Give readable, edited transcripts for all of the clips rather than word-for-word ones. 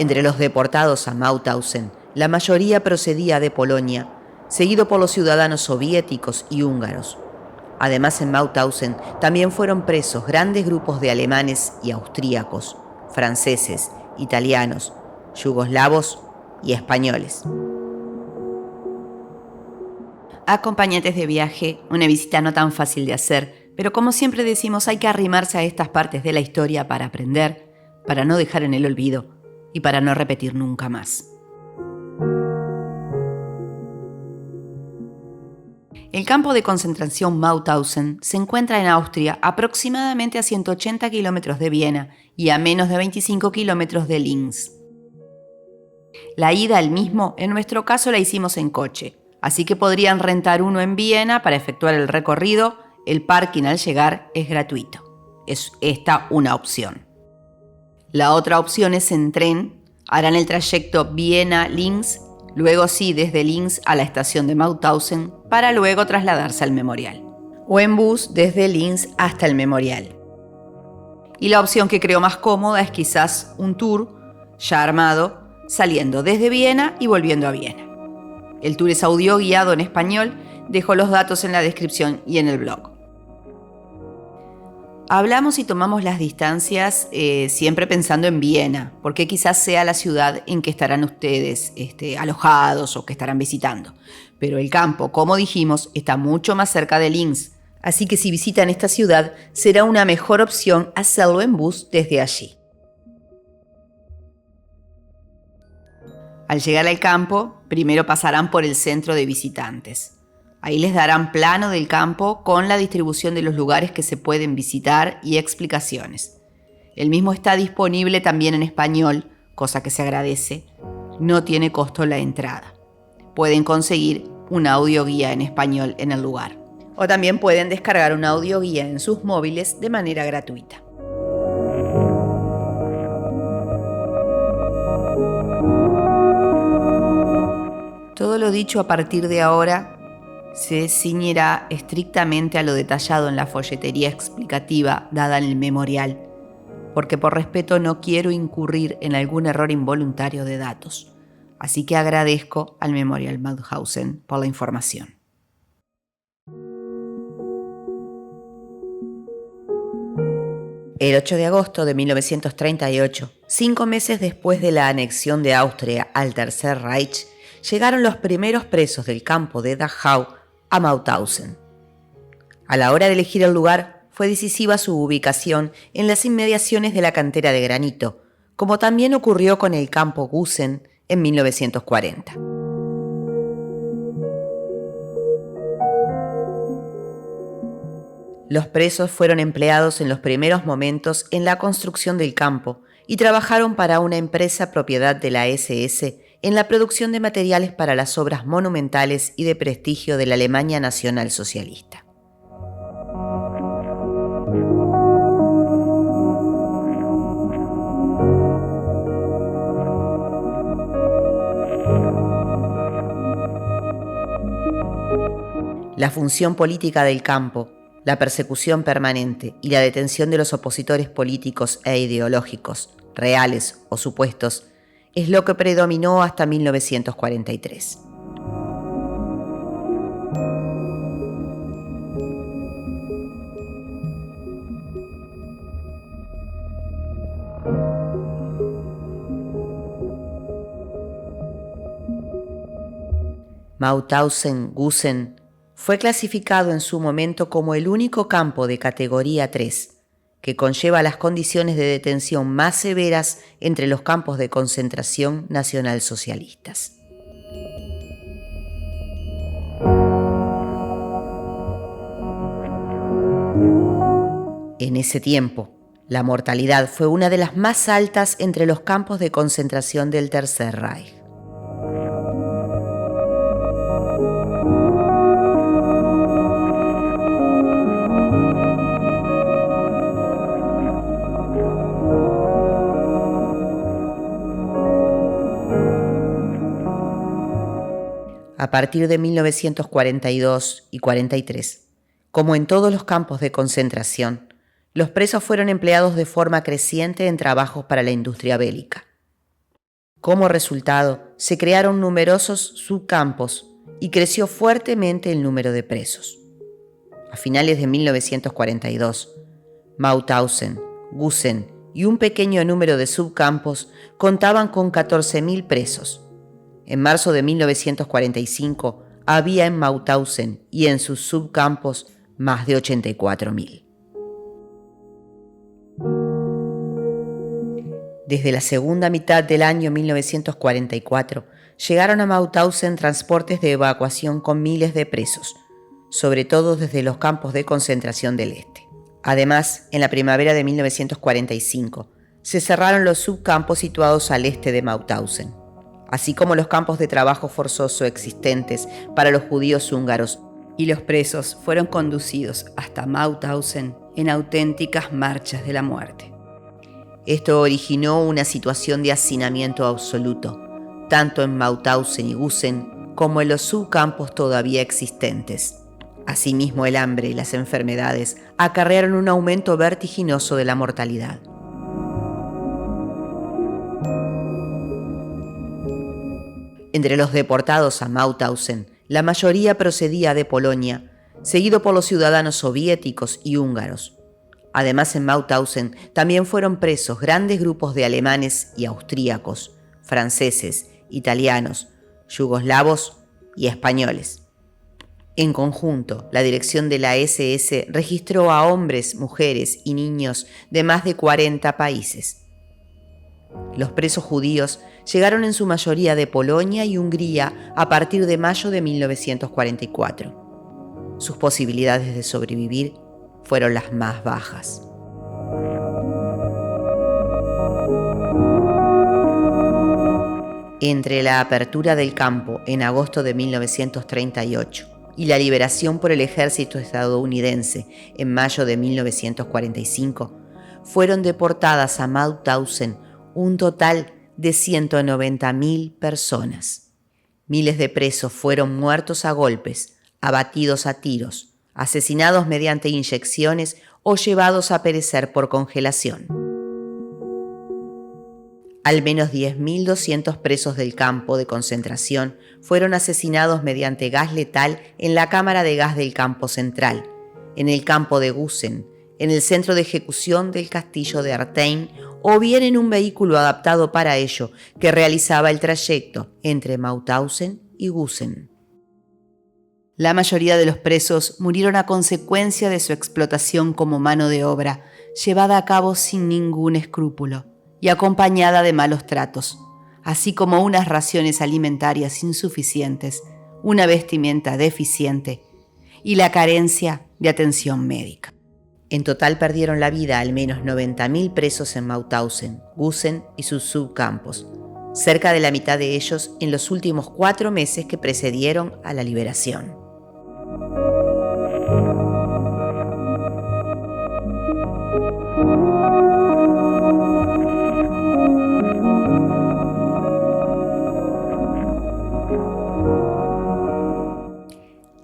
Entre los deportados a Mauthausen, la mayoría procedía de Polonia, seguido por los ciudadanos soviéticos y húngaros. Además, en Mauthausen también fueron presos grandes grupos de alemanes y austríacos, franceses, italianos, yugoslavos y españoles. Acompañantes de viaje, una visita no tan fácil de hacer, pero como siempre decimos, hay que arrimarse a estas partes de la historia para aprender, para no dejar en el olvido y para no repetir nunca más. El campo de concentración Mauthausen se encuentra en Austria, aproximadamente a 180 kilómetros de Viena y a menos de 25 kilómetros de Linz. La ida al mismo, en nuestro caso, la hicimos en coche, así que podrían rentar uno en Viena para efectuar el recorrido. El parking al llegar es gratuito. Es esta una opción. La otra opción es en tren. Harán el trayecto Viena-Linz, luego sí desde Linz a la estación de Mauthausen para luego trasladarse al memorial. O en bus desde Linz hasta el memorial. Y la opción que creo más cómoda es quizás un tour ya armado, saliendo desde Viena y volviendo a Viena. El tour es audio guiado en español. Dejo los datos en la descripción y en el blog. Hablamos y tomamos las distancias siempre pensando en Viena, porque quizás sea la ciudad en que estarán ustedes alojados o que estarán visitando. Pero el campo, como dijimos, está mucho más cerca de Linz, así que si visitan esta ciudad, será una mejor opción hacerlo en bus desde allí. Al llegar al campo, primero pasarán por el centro de visitantes. Ahí les darán plano del campo con la distribución de los lugares que se pueden visitar y explicaciones. El mismo está disponible también en español, cosa que se agradece. No tiene costo la entrada. Pueden conseguir una audioguía en español en el lugar. O también pueden descargar una audioguía en sus móviles de manera gratuita. Todo lo dicho a partir de ahora se ciñirá estrictamente a lo detallado en la folletería explicativa dada en el memorial, porque por respeto no quiero incurrir en algún error involuntario de datos. Así que agradezco al Memorial Mauthausen por la información. El 8 de agosto de 1938, 5 meses después de la anexión de Austria al Tercer Reich, llegaron los primeros presos del campo de Dachau a Mauthausen. A la hora de elegir el lugar, fue decisiva su ubicación en las inmediaciones de la cantera de granito, como también ocurrió con el campo Gusen en 1940. Los presos fueron empleados en los primeros momentos en la construcción del campo y trabajaron para una empresa propiedad de la SS en la producción de materiales para las obras monumentales y de prestigio de la Alemania nacionalsocialista. La función política del campo, la persecución permanente y la detención de los opositores políticos e ideológicos, reales o supuestos, es lo que predominó hasta 1943. Mauthausen-Gusen fue clasificado en su momento como el único campo de categoría 3, que conlleva las condiciones de detención más severas entre los campos de concentración nacionalsocialistas. En ese tiempo, la mortalidad fue una de las más altas entre los campos de concentración del Tercer Reich. A partir de 1942 y 43, como en todos los campos de concentración, los presos fueron empleados de forma creciente en trabajos para la industria bélica. Como resultado, se crearon numerosos subcampos y creció fuertemente el número de presos. A finales de 1942, Mauthausen, Gusen y un pequeño número de subcampos contaban con 14.000 presos. En marzo de 1945 había en Mauthausen y en sus subcampos más de 84.000. Desde la segunda mitad del año 1944 llegaron a Mauthausen transportes de evacuación con miles de presos, sobre todo desde los campos de concentración del este. Además, en la primavera de 1945 se cerraron los subcampos situados al este de Mauthausen, así como los campos de trabajo forzoso existentes para los judíos húngaros, y los presos fueron conducidos hasta Mauthausen en auténticas marchas de la muerte. Esto originó una situación de hacinamiento absoluto, tanto en Mauthausen y Gusen como en los subcampos todavía existentes. Asimismo, el hambre y las enfermedades acarrearon un aumento vertiginoso de la mortalidad. Entre los deportados a Mauthausen, la mayoría procedía de Polonia, seguido por los ciudadanos soviéticos y húngaros. Además, en Mauthausen también fueron presos grandes grupos de alemanes y austríacos, franceses, italianos, yugoslavos y españoles. En conjunto, la dirección de la SS registró a hombres, mujeres y niños de más de 40 países. Los presos judíos llegaron en su mayoría de Polonia y Hungría a partir de mayo de 1944. Sus posibilidades de sobrevivir fueron las más bajas. Entre la apertura del campo en agosto de 1938 y la liberación por el ejército estadounidense en mayo de 1945, fueron deportadas a Mauthausen un total de 190.000 personas. Miles de presos fueron muertos a golpes, abatidos a tiros, asesinados mediante inyecciones o llevados a perecer por congelación. Al menos 10.200 presos del campo de concentración fueron asesinados mediante gas letal en la cámara de gas del campo central, en el campo de Gusen, en el centro de ejecución del castillo de Artheim o bien en un vehículo adaptado para ello que realizaba el trayecto entre Mauthausen y Gusen. La mayoría de los presos murieron a consecuencia de su explotación como mano de obra, llevada a cabo sin ningún escrúpulo y acompañada de malos tratos, así como unas raciones alimentarias insuficientes, una vestimenta deficiente y la carencia de atención médica. En total perdieron la vida al menos 90.000 presos en Mauthausen, Gusen y sus subcampos, cerca de la mitad de ellos en los últimos 4 meses que precedieron a la liberación.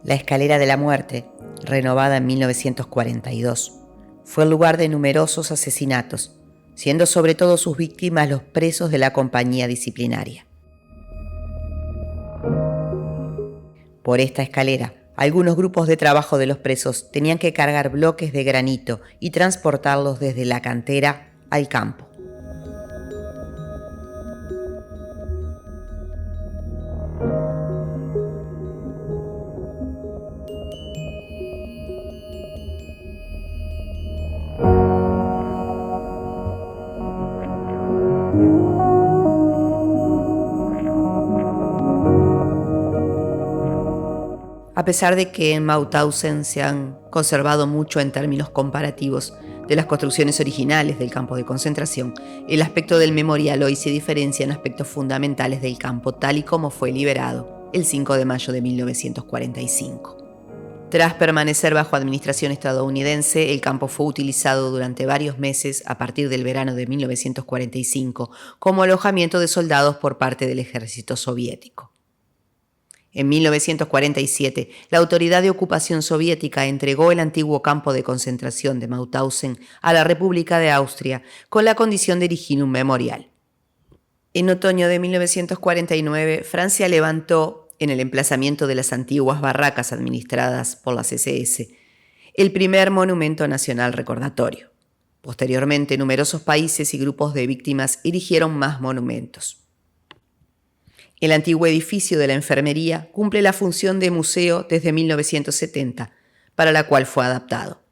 La escalera de la muerte, renovada en 1942, fue el lugar de numerosos asesinatos, siendo sobre todo sus víctimas los presos de la compañía disciplinaria. Por esta escalera, algunos grupos de trabajo de los presos tenían que cargar bloques de granito y transportarlos desde la cantera al campo. A pesar de que en Mauthausen se han conservado mucho en términos comparativos de las construcciones originales del campo de concentración, el aspecto del memorial hoy se diferencia en aspectos fundamentales del campo tal y como fue liberado el 5 de mayo de 1945. Tras permanecer bajo administración estadounidense, el campo fue utilizado durante varios meses a partir del verano de 1945 como alojamiento de soldados por parte del ejército soviético. En 1947, la Autoridad de Ocupación Soviética entregó el antiguo campo de concentración de Mauthausen a la República de Austria con la condición de erigir un memorial. En otoño de 1949, Francia levantó, en el emplazamiento de las antiguas barracas administradas por las SS, el primer monumento nacional recordatorio. Posteriormente, numerosos países y grupos de víctimas erigieron más monumentos. El antiguo edificio de la enfermería cumple la función de museo desde 1970, para la cual fue adaptado.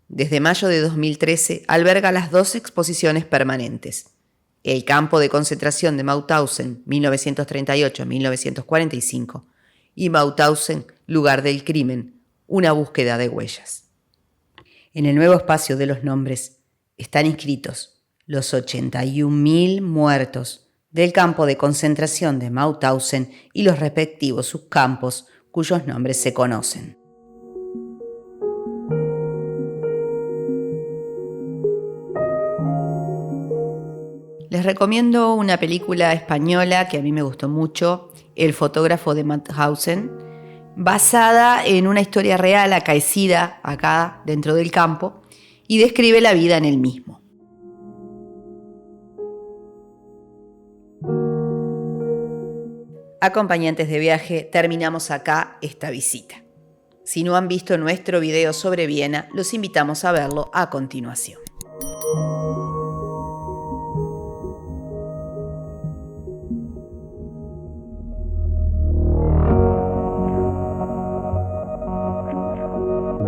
Desde mayo de 2013 alberga las dos exposiciones permanentes: el campo de concentración de Mauthausen 1938-1945 y Mauthausen, lugar del crimen, una búsqueda de huellas. En el nuevo espacio de los nombres están inscritos los 81.000 muertos del campo de concentración de Mauthausen y los respectivos subcampos cuyos nombres se conocen. Les recomiendo una película española que a mí me gustó mucho, El fotógrafo de Mauthausen, basada en una historia real acaecida acá dentro del campo y describe la vida en el mismo. Acompañantes de viaje, terminamos acá esta visita. Si no han visto nuestro video sobre Viena, los invitamos a verlo a continuación.